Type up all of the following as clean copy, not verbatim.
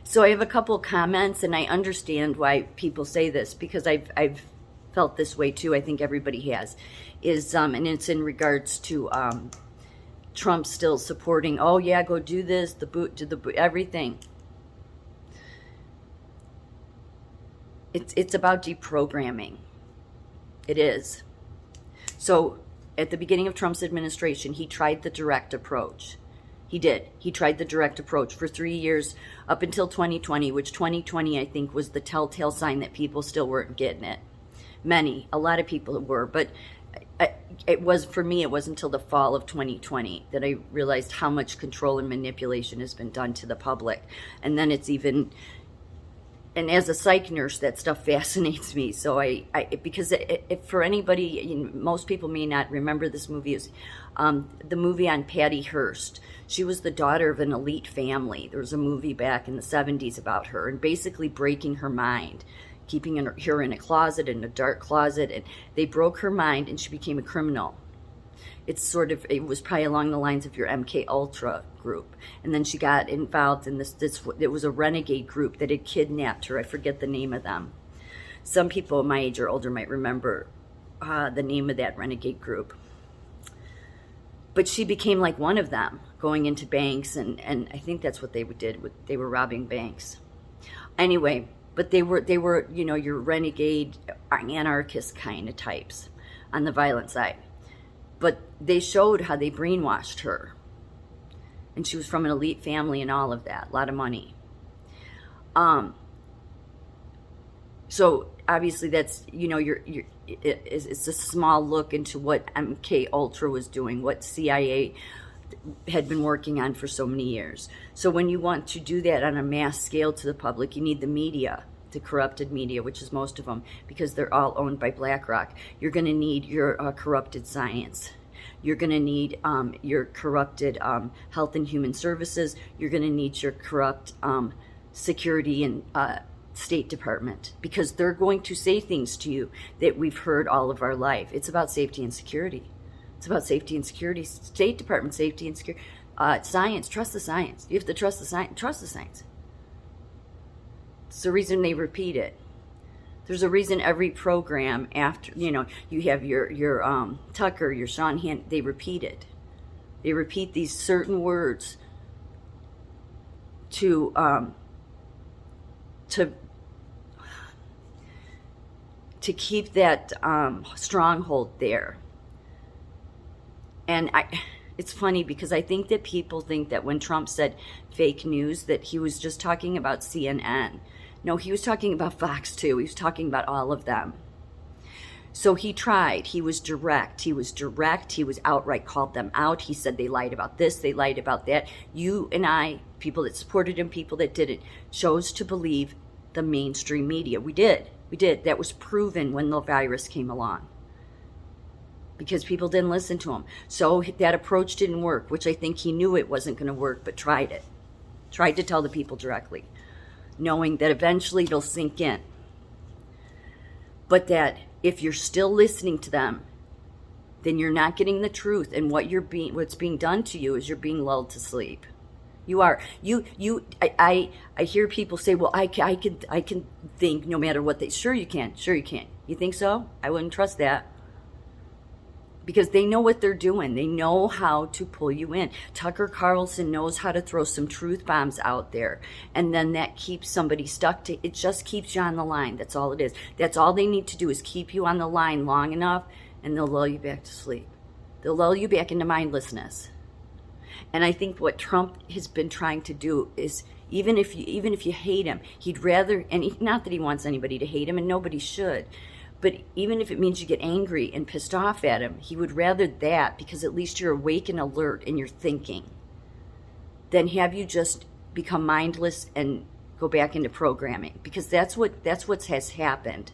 So I have a couple comments, and I understand why people say this because I've felt this way too. I think everybody has. And it's in regards to Trump still supporting. Oh yeah, go do this. The boot, do the boot, everything. It's about deprogramming. It is. So at the beginning of Trump's administration, he tried the direct approach. He did. He tried the direct approach for 3 years up until 2020, which 2020 I think was the telltale sign that people still weren't getting it. A lot of people were, but it was, for me, it wasn't until the fall of 2020 that I realized how much control and manipulation has been done to the public. And then it's even, and as a psych nurse, that stuff fascinates me. So because for anybody, most people may not remember this movie, is the movie on Patty Hearst. She was the daughter of an elite family. There was a movie back in the 70s about her, and basically breaking her mind, keeping her in a closet, in a dark closet, and they broke her mind, and she became a criminal. It was probably along the lines of your MK Ultra group. And then she got involved in it was a renegade group that had kidnapped her. I forget the name of them. Some people my age or older might remember the name of that renegade group. But she became like one of them, going into banks, and I think that's what they did. They were robbing banks. Anyway, but they were your renegade anarchist kind of types on the violent side. But they showed how they brainwashed her. And she was from an elite family and all of that. A lot of money. So obviously that's, it's a small look into what MK Ultra was doing, what CIA had been working on for so many years. So when you want to do that on a mass scale to the public, you need the media, the corrupted media, which is most of them, because they're all owned by BlackRock. You're going to need your corrupted science. You're going to need your corrupted health and human services. You're going to need your corrupt security and State Department, because they're going to say things to you that we've heard all of our life. It's about safety and security. It's about safety and security. State Department, safety and security. Science, trust the science. You have to trust the science. Trust the science. It's the reason they repeat it. There's a reason every program after, you have your Tucker, your Sean Hannity, they repeat it. They repeat these certain words to keep that stronghold there. And it's funny because I think that people think that when Trump said fake news, that he was just talking about CNN. No, he was talking about Fox too. He was talking about all of them. So he tried. He was direct. He was outright called them out. He said they lied about this, they lied about that. You and I, people that supported him, people that didn't, chose to believe the mainstream media. We did. That was proven when the virus came along, because people didn't listen to him. So that approach didn't work, which I think he knew it wasn't going to work, but tried it. Tried to tell the people directly, knowing that eventually it'll sink in. But that if you're still listening to them, then you're not getting the truth, and what's being done to you is you're being lulled to sleep. You are. I hear people say, well, I can think no matter what sure you can. You think so? I wouldn't trust that. Because they know what they're doing. They know how to pull you in. Tucker Carlson knows how to throw some truth bombs out there. And then that keeps somebody stuck it just keeps you on the line. That's all it is. That's all they need to do is keep you on the line long enough, and they'll lull you back to sleep. They'll lull you back into mindlessness. And I think what Trump has been trying to do is, even if you hate him, he'd rather, not that he wants anybody to hate him, and nobody should, but even if it means you get angry and pissed off at him, he would rather that, because at least you're awake and alert and you're thinking, than have you just become mindless and go back into programming, because that's what has happened.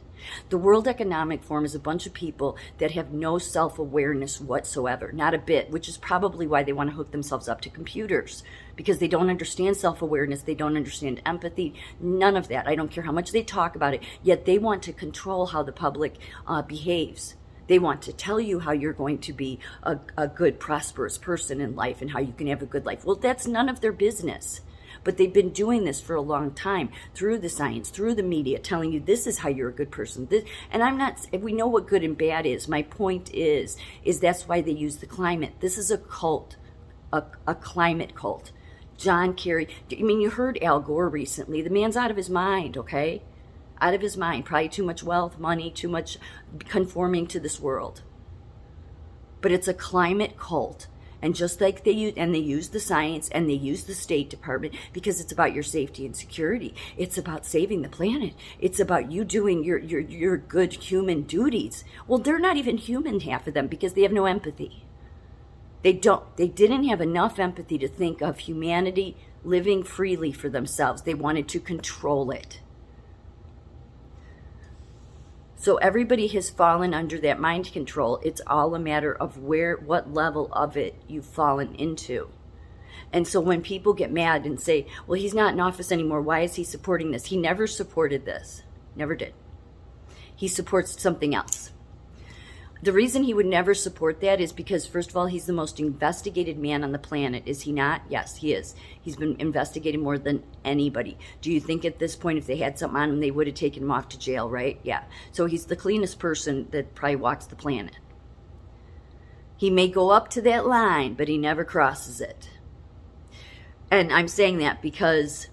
The World Economic Forum is a bunch of people that have no self-awareness whatsoever, not a bit, which is probably why they want to hook themselves up to computers, because they don't understand self-awareness, they don't understand empathy, none of that. I don't care how much they talk about it, yet they want to control how the public behaves. They want to tell you how you're going to be a good, prosperous person in life and how you can have a good life. Well, that's none of their business. But they've been doing this for a long time through the science, through the media, telling you this is how you're a good person. And I'm not, we know what good and bad is. My point is that's why they use the climate. This is a cult, a climate cult. John Kerry, I mean, you heard Al Gore recently. The man's out of his mind, okay? Out of his mind. Probably too much wealth, money, too much conforming to this world. But it's a climate cult. And just like they use the science and they use the State Department because it's about your safety and security. It's about saving the planet. It's about you doing your good human duties. Well, they're not even human, half of them, because they have no empathy. They didn't have enough empathy to think of humanity living freely for themselves. They wanted to control it. So everybody has fallen under that mind control. It's all a matter of what level of it you've fallen into. And so when people get mad and say, well, he's not in office anymore, why is he supporting this? He never supported this. Never did. He supports something else. The reason he would never support that is because, first of all, he's the most investigated man on the planet. Is he not? Yes, he is. He's been investigated more than anybody. Do you think at this point, if they had something on him, they would have taken him off to jail, right? Yeah. So he's the cleanest person that probably walks the planet. He may go up to that line, but he never crosses it. And I'm saying that because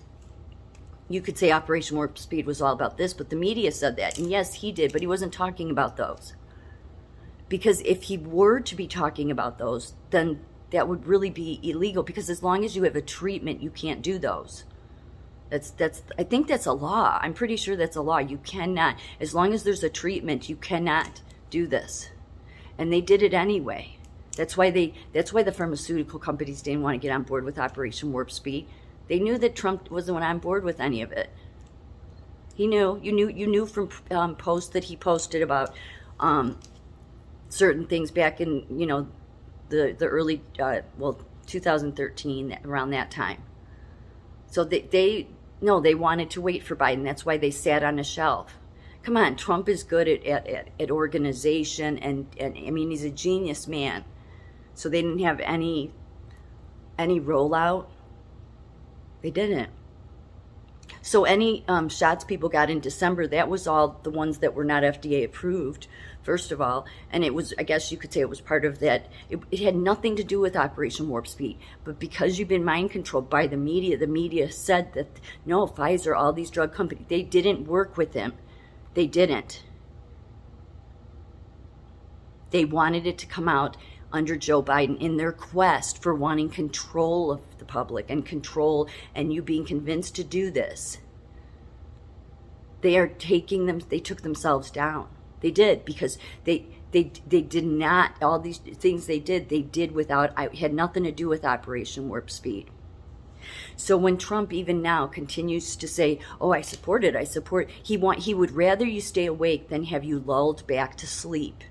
you could say Operation Warp Speed was all about this, but the media said that. And yes, he did, but he wasn't talking about those. Because if he were to be talking about those, then that would really be illegal. Because as long as you have a treatment, you can't do those. I think that's a law. I'm pretty sure that's a law. You cannot, as long as there's a treatment, you cannot do this. And they did it anyway. That's why the pharmaceutical companies didn't want to get on board with Operation Warp Speed. They knew that Trump wasn't on board with any of it. He knew. You knew from posts that he posted about certain things back in, the early, 2013, around that time. So they wanted to wait for Biden. That's why they sat on a shelf. Come on, Trump is good at organization, and I mean, he's a genius man. So they didn't have any rollout. They didn't. So any shots people got in December, that was all the ones that were not FDA approved, first of all. And it was, I guess you could say it was part of that. It had nothing to do with Operation Warp Speed. But because you've been mind controlled by the media said that, no, Pfizer, all these drug companies, they didn't work with him. They didn't. They wanted it to come out under Joe Biden in their quest for wanting control of the public and control, and you being convinced to do this. They took themselves down. They did, because they did not, all these things they did without, it had nothing to do with Operation Warp Speed. So when Trump even now continues to say, oh, I support, he would rather you stay awake than have you lulled back to sleep.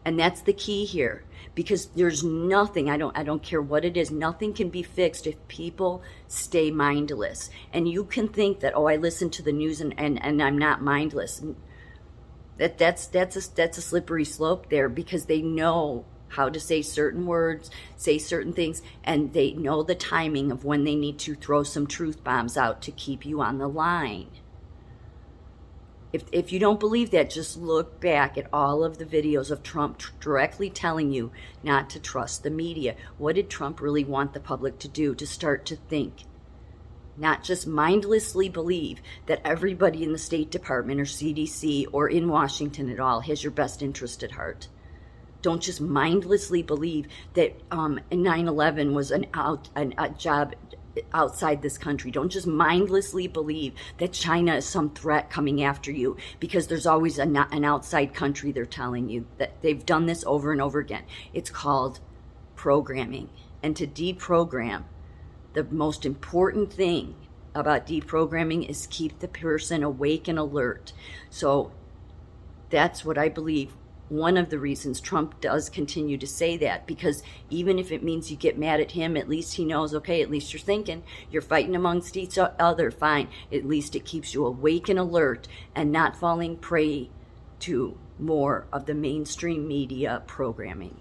And that's the key here, because there's nothing, I don't care what it is, nothing can be fixed if people stay mindless. And you can think that, oh, I listen to the news and I'm not mindless. That's a slippery slope there, because they know how to say certain words, say certain things, and they know the timing of when they need to throw some truth bombs out to keep you on the line. If you don't believe that, just look back at all of the videos of Trump directly telling you not to trust the media. What did Trump really want the public to do? To start to think. Not just mindlessly believe that everybody in the State Department or CDC or in Washington at all has your best interest at heart. Don't just mindlessly believe that 9/11 was a job outside this country. Don't just mindlessly believe that China is some threat coming after you, because there's always an outside country they're telling you. That they've done this over and over again. It's called programming. And to deprogram, the most important thing about deprogramming is keep the person awake and alert. So that's what I believe. One of the reasons Trump does continue to say that, because even if it means you get mad at him, at least he knows, okay, at least you're thinking, you're fighting amongst each other, fine. At least it keeps you awake and alert and not falling prey to more of the mainstream media programming.